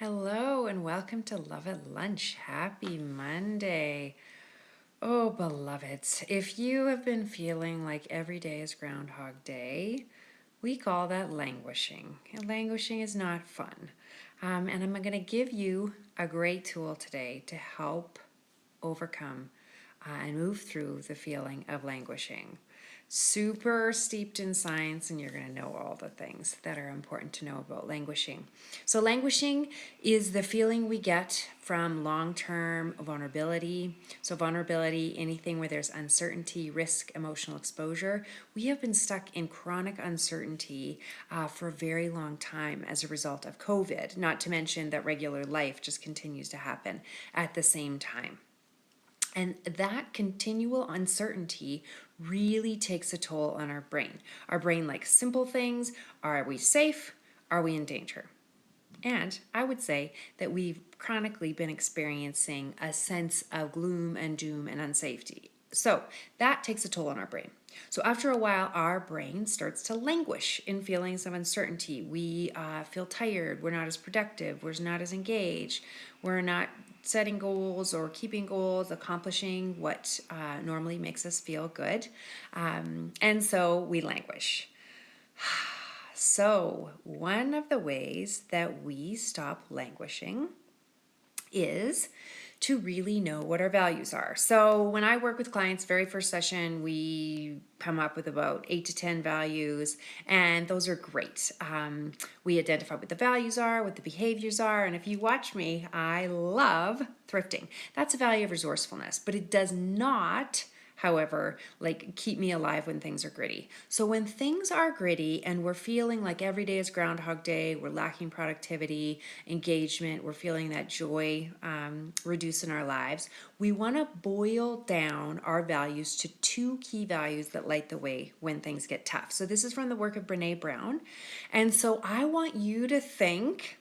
Hello and welcome to Love at Lunch. Happy Monday. Oh, beloveds, if you have been feeling like every day is Groundhog Day, we call that languishing. And languishing is not fun. And I'm going to give you a great tool today to help overcome and move through the feeling of languishing. Super steeped in science, and you're going to know all the things that are important to know about languishing. So, languishing is the feeling we get from long term vulnerability. So, vulnerability, anything where there's uncertainty, risk, emotional exposure. We have been stuck in chronic uncertainty for a very long time as a result of COVID, not to mention that regular life just continues to happen at the same time. And that continual uncertainty really takes a toll on our brain. Our brain likes simple things. Are we safe? Are we in danger? And I would say that we've chronically been experiencing a sense of gloom and doom and unsafety. So that takes a toll on our brain. So after a while, our brain starts to languish in feelings of uncertainty. We feel tired. We're not as productive. We're not as engaged. We're not setting goals or keeping goals, accomplishing what normally makes us feel good. And so we languish. So, one of the ways that we stop languishing is to really know what our values are. So, when I work with clients, very first session, we come up with about 8 to 10 values, and those are great. We identify what the values are, what the behaviors are, and if you watch me, I love thrifting. That's a value of resourcefulness, but it does not, however, like keep me alive when things are gritty. So when things are gritty and we're feeling like every day is Groundhog Day, we're lacking productivity, engagement, we're feeling that joy reduce in our lives, we want to boil down our values to two key values that light the way when things get tough. So this is from the work of Brene Brown. And so I want you to think,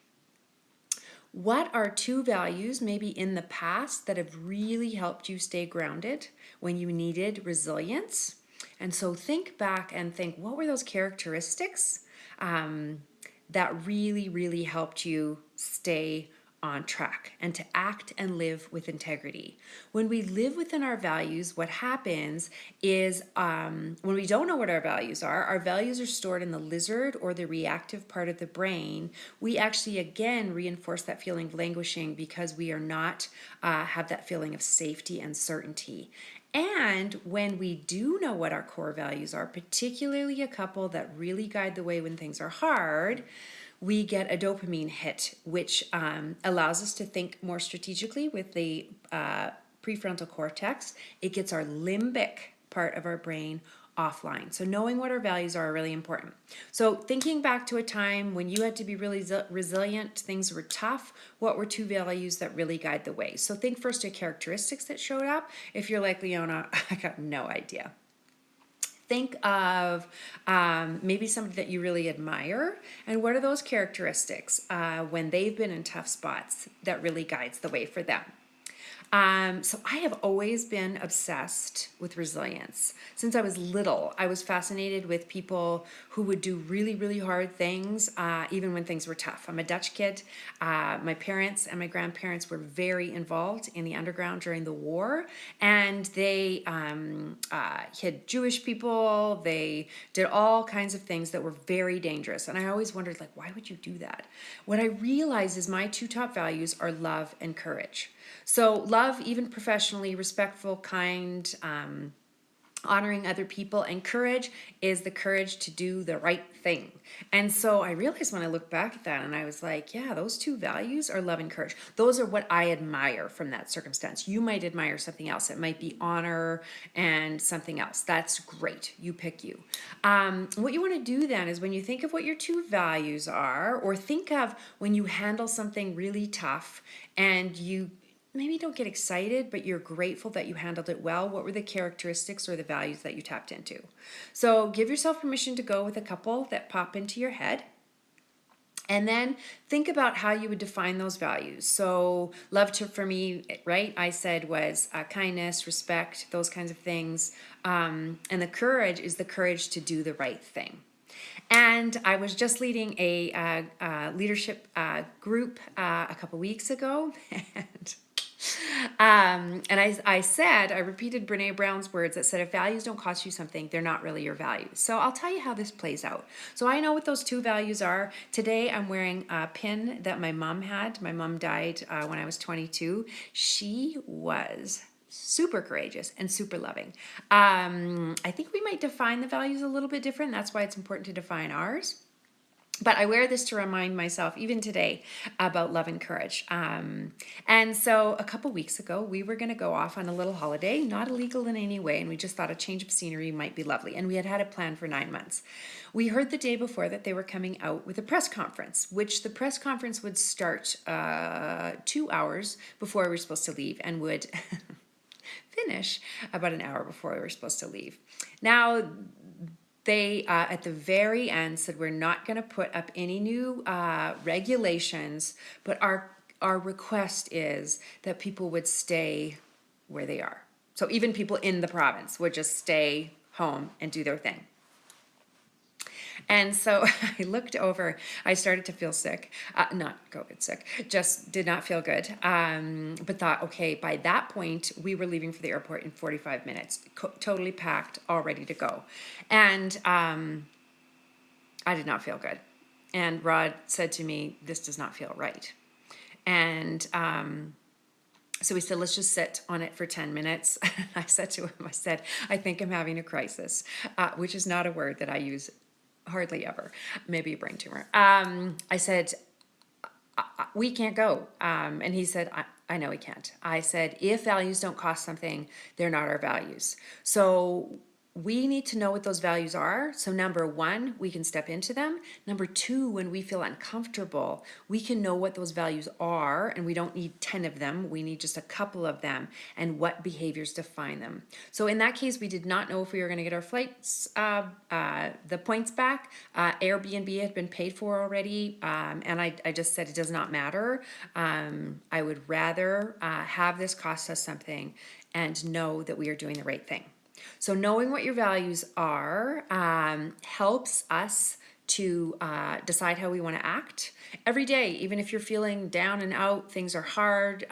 what are two values maybe in the past that have really helped you stay grounded when you needed resilience? And so think back and think, what were those characteristics that really, really helped you stay on track and to act and live with integrity? When we live within our values, what happens is when we don't know what our values are stored in the lizard or the reactive part of the brain. We actually again reinforce that feeling of languishing because we are not have that feeling of safety and certainty. And when we do know what our core values are, particularly a couple that really guide the way when things are hard, we get a dopamine hit, which allows us to think more strategically with the prefrontal cortex. It gets our limbic part of our brain offline. So knowing what our values are really important. So thinking back to a time when you had to be really resilient, things were tough, what were two values that really guide the way? So think first of characteristics that showed up. If you're like Leona, I got no idea. Think of maybe somebody that you really admire, and what are those characteristics when they've been in tough spots that really guides the way for them. So I have always been obsessed with resilience. Since I was little, I was fascinated with people who would do really, really hard things, even when things were tough. I'm a Dutch kid. My parents and my grandparents were very involved in the underground during the war, and they hid Jewish people. They did all kinds of things that were very dangerous. And I always wondered, like, why would you do that? What I realize is my two top values are love and courage. So love, even professionally, respectful, kind, honoring other people, and courage is the courage to do the right thing. And so I realized when I look back at that and I was like, yeah, those two values are love and courage. Those are what I admire from that circumstance. You might admire something else. It might be honor and something else. That's great. You pick you. What you want to do then is when you think of what your two values are, or think of when you handle something really tough and you maybe don't get excited, but you're grateful that you handled it well. What were the characteristics or the values that you tapped into? So give yourself permission to go with a couple that pop into your head. And then think about how you would define those values. So love to, for me, right, I said was kindness, respect, those kinds of things. And the courage is the courage to do the right thing. And I was just leading a leadership group a couple weeks ago, and I repeated Brene Brown's words that said, if values don't cost you something, they're not really your values. So I'll tell you how this plays out. So I know what those two values are. Today I'm wearing a pin that my mom had. My mom died when I was 22. She was super courageous and super loving. I think we might define the values a little bit different. That's why it's important to define ours. But I wear this to remind myself, even today, about love and courage. And so a couple weeks ago, we were going to go off on a little holiday, not illegal in any way, and we just thought a change of scenery might be lovely. And we had had it planned for 9 months. We heard the day before that they were coming out with a press conference, which the press conference would start 2 hours before we were supposed to leave and would finish about an hour before we were supposed to leave. Now, they, at the very end, said, we're not going to put up any new regulations, but our request is that people would stay where they are. So even people in the province would just stay home and do their thing. And so I looked over, I started to feel sick, not COVID sick, just did not feel good. But thought, okay, by that point, we were leaving for the airport in 45 minutes, totally packed, all ready to go. And I did not feel good. And Rod said to me, this does not feel right. And so we said, let's just sit on it for 10 minutes. I said to him, I think I'm having a crisis, which is not a word that I use hardly ever, maybe a brain tumor. I said, we can't go. And he said, I know we can't. I said, if values don't cost something, they're not our values. So we need to know what those values are. So number one, we can step into them. Number two, when we feel uncomfortable, we can know what those values are, and we don't need 10 of them. We need just a couple of them and what behaviors define them. So in that case, we did not know if we were going to get our flights, the points back. Airbnb had been paid for already. And I just said, it does not matter. I would rather have this cost us something and know that we are doing the right thing. So knowing what your values are helps us to decide how we want to act every day. Even if you're feeling down and out, things are hard,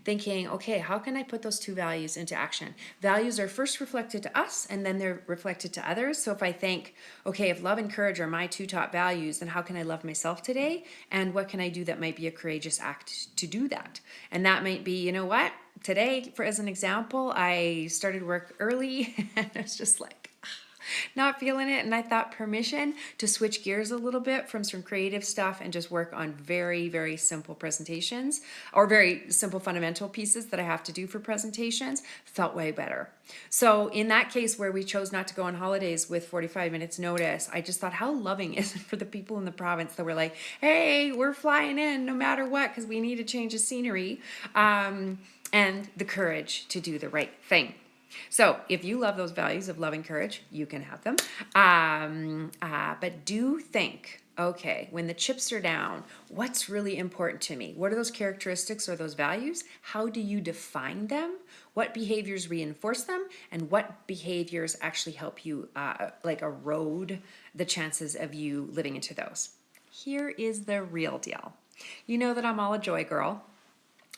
thinking, okay, how can I put those two values into action? Values are first reflected to us, and then they're reflected to others. So if I think, okay, if love and courage are my two top values, then how can I love myself today? And what can I do that might be a courageous act to do that? And that might be, you know what? Today, as an example, I started work early and I was just like, not feeling it. And I thought permission to switch gears a little bit from some creative stuff and just work on very, very simple presentations or very simple fundamental pieces that I have to do for presentations felt way better. So in that case where we chose not to go on holidays with 45 minutes notice, I just thought, how loving is it for the people in the province that were like, hey, we're flying in no matter what because we need a change of scenery, and the courage to do the right thing. So if you love those values of love and courage, you can have them. But do think, okay, when the chips are down, what's really important to me? What are those characteristics or those values? How do you define them? What behaviors reinforce them? And what behaviors actually help you erode the chances of you living into those? Here is the real deal. You know that I'm all a joy girl.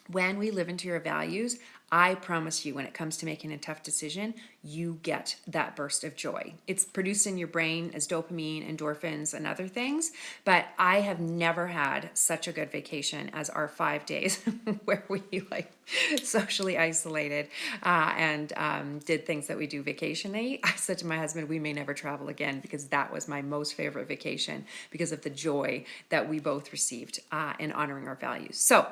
When we live into your values, I promise you, when it comes to making a tough decision, you get that burst of joy. It's produced in your brain as dopamine, endorphins, and other things. But I have never had such a good vacation as our 5 days where we socially isolated and did things that we do vacationally. I said to my husband, we may never travel again because that was my most favorite vacation because of the joy that we both received in honoring our values. So,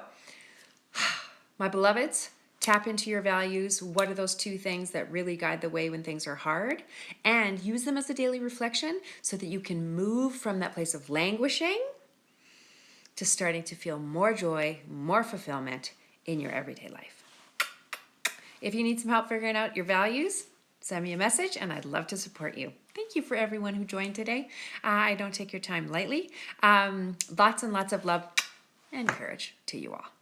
my beloveds, tap into your values. What are those two things that really guide the way when things are hard? And use them as a daily reflection so that you can move from that place of languishing to starting to feel more joy, more fulfillment in your everyday life. If you need some help figuring out your values, send me a message and I'd love to support you. Thank you for everyone who joined today. I don't take your time lightly. Lots and lots of love and courage to you all.